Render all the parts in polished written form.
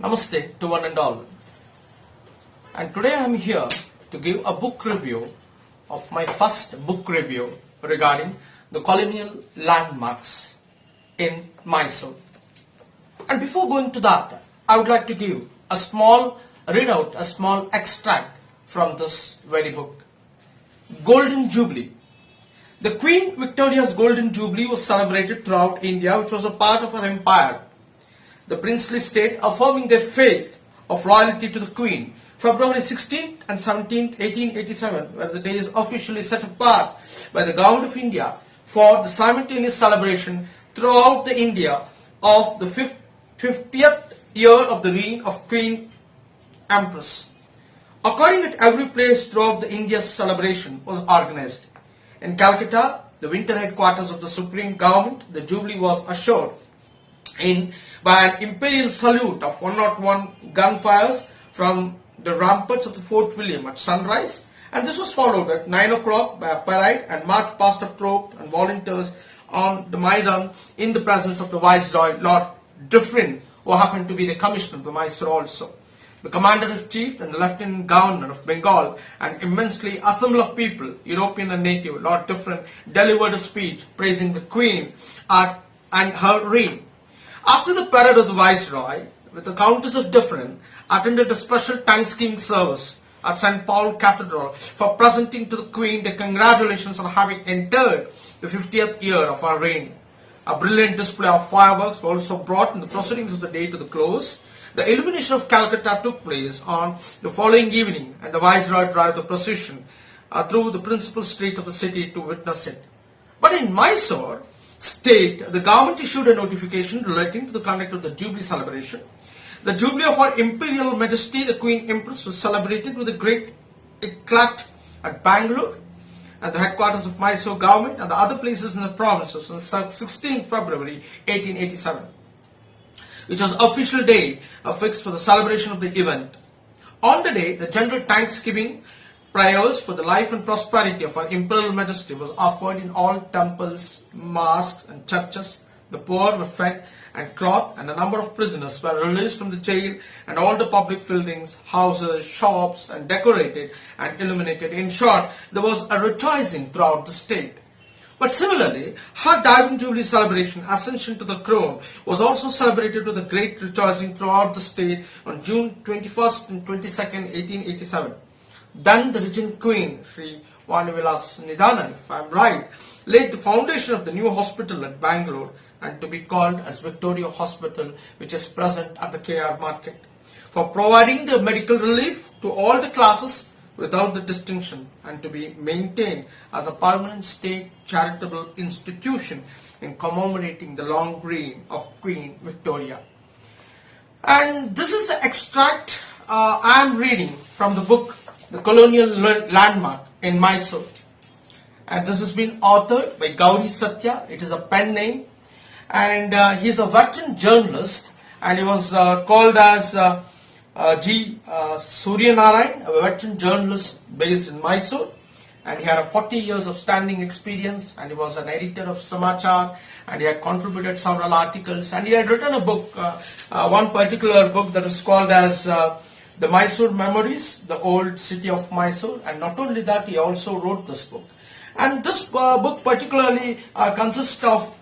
Namaste to one and all. And today I am here to give a book review of my first book review regarding the colonial landmarks in Mysuru. And before going to that, I would like to read out a small extract from this very book. Golden Jubilee. The Queen Victoria's Golden Jubilee was celebrated throughout India, which was a part of her empire. The princely state affirming their faith of loyalty to the Queen. February 16th and 17th, 1887 were the days officially set apart by the Government of India for the simultaneous celebration throughout the India of the 50th year of the reign of Queen Empress. According to every place throughout the India's celebration was organized. In Calcutta, the winter headquarters of the Supreme Government, the Jubilee was assured by an imperial salute of 101 gunfires from the ramparts of the Fort William at sunrise, and this was followed at 9 o'clock by a parade and march past of troops and volunteers on the Maidan in the presence of the Viceroy, Lord Dufferin, who happened to be the Commissioner of the Mysuru also. The Commander-in-Chief and the Lieutenant Governor of Bengal, an immensely assemblage of people, European and native, Lord Dufferin, delivered a speech praising the Queen and her reign. After the parade of the Viceroy, with the Countess of Dufferin, attended a special Thanksgiving service at St. Paul Cathedral for presenting to the Queen the congratulations on having entered the 50th year of her reign. A brilliant display of fireworks was also brought in the proceedings of the day to the close. The illumination of Calcutta took place on the following evening, and the Viceroy drove the procession through the principal street of the city to witness it. But in Mysore state, the government issued a notification relating to the conduct of the Jubilee celebration. The Jubilee of Her Imperial Majesty, the Queen Empress, was celebrated with a great eclat at Bangalore, at the headquarters of Mysore government and the other places in the provinces on 16th February 1887, which was official day fixed for the celebration of the event. On the day, the general Thanksgiving prayers for the life and prosperity of Her Imperial Majesty was offered in all temples, mosques and churches. The poor were fed and clothed, and a number of prisoners were released from the jail, and all the public buildings, houses, shops and decorated and illuminated. In short, there was a rejoicing throughout the state. But similarly, her Diamond Jubilee celebration, Ascension to the Throne, was also celebrated with a great rejoicing throughout the state on June 21st and 22nd, 1887. Then the regent Queen, Sri Vanivilas Nidhanan, if I am right, laid the foundation of the new hospital at Bangalore, and to be called as Victoria Hospital, which is present at the KR Market, for providing the medical relief to all the classes without the distinction, and to be maintained as a permanent state charitable institution in commemorating the long reign of Queen Victoria. And this is the extract I am reading from the book, The Colonial Landmark in Mysuru. And this has been authored by Gauri Satya. It is a pen name. And he is a veteran journalist, and he was called as G.Suryanarayan, a veteran journalist based in Mysuru, and he had 40 years of standing experience, and he was an editor of Samachar, and he had contributed several articles, and he had written a book, one particular book that is called as The Mysuru Memories, the Old City of Mysuru, and not only that, he also wrote this book. And this book particularly consists of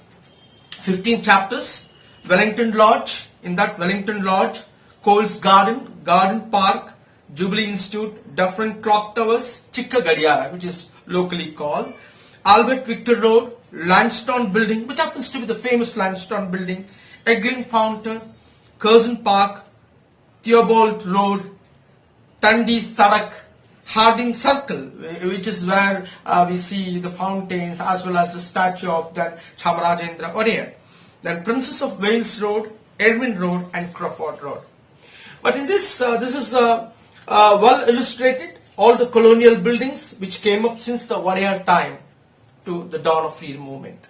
15 chapters. Wellington Lodge, in that Wellington Lodge, Cole's Garden, Garden Park, Jubilee Institute, Dufferin Clock Towers, Chikka Gadiara, which is locally called, Albert Victor Road, Lansdowne Building, which happens to be the famous Lansdowne Building, Egling Fountain, Curzon Park, Theobald Road, Tandi Sadak, Harding Circle, which is where we see the fountains as well as the statue of that Chamarajendra Warrior. Then Princess of Wales Road, Erwin Road and Crawford Road. But in this is well illustrated, all the colonial buildings which came up since the warrior time to the dawn of freedom movement.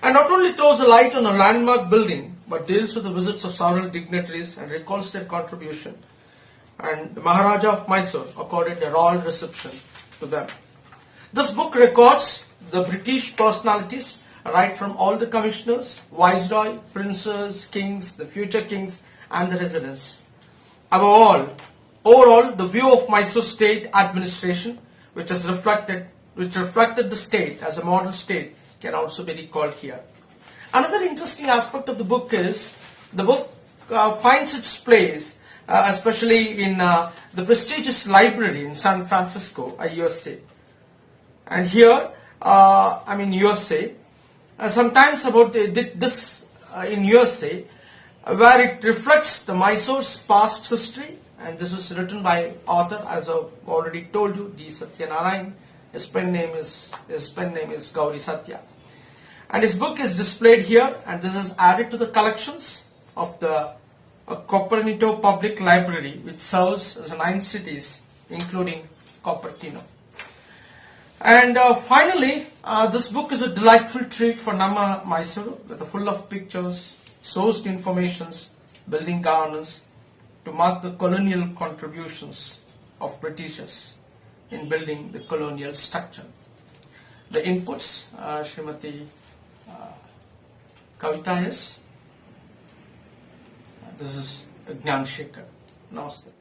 And not only throws a light on a landmark building, but deals with the visits of several dignitaries and recalls their contribution. And the Maharaja of Mysore accorded a royal reception to them. This book records the British personalities right from all the commissioners, viceroy, princes, kings, the future kings, and the residents. Overall, the view of Mysore state administration, which reflected the state as a model state, can also be recalled here. Another interesting aspect of the book is the book finds its place, especially in the prestigious library in San Francisco, USA. And here, USA, sometimes about this in USA, where it reflects the Mysore's past history, and this is written by author, as I've already told you, G.Suryanarayan. His pen name is Gauri Satya. And his book is displayed here, and this is added to the collections of the Copernicus Public Library, which serves as 9 cities, including Cupertino. And finally, this book is a delightful treat for Nama Mysuru, with full of pictures, sourced informations, building governance, to mark the colonial contributions of Britishers in building the colonial structure. The inputs, Srimati Kavita S. This is Gnanashakher. Namaste.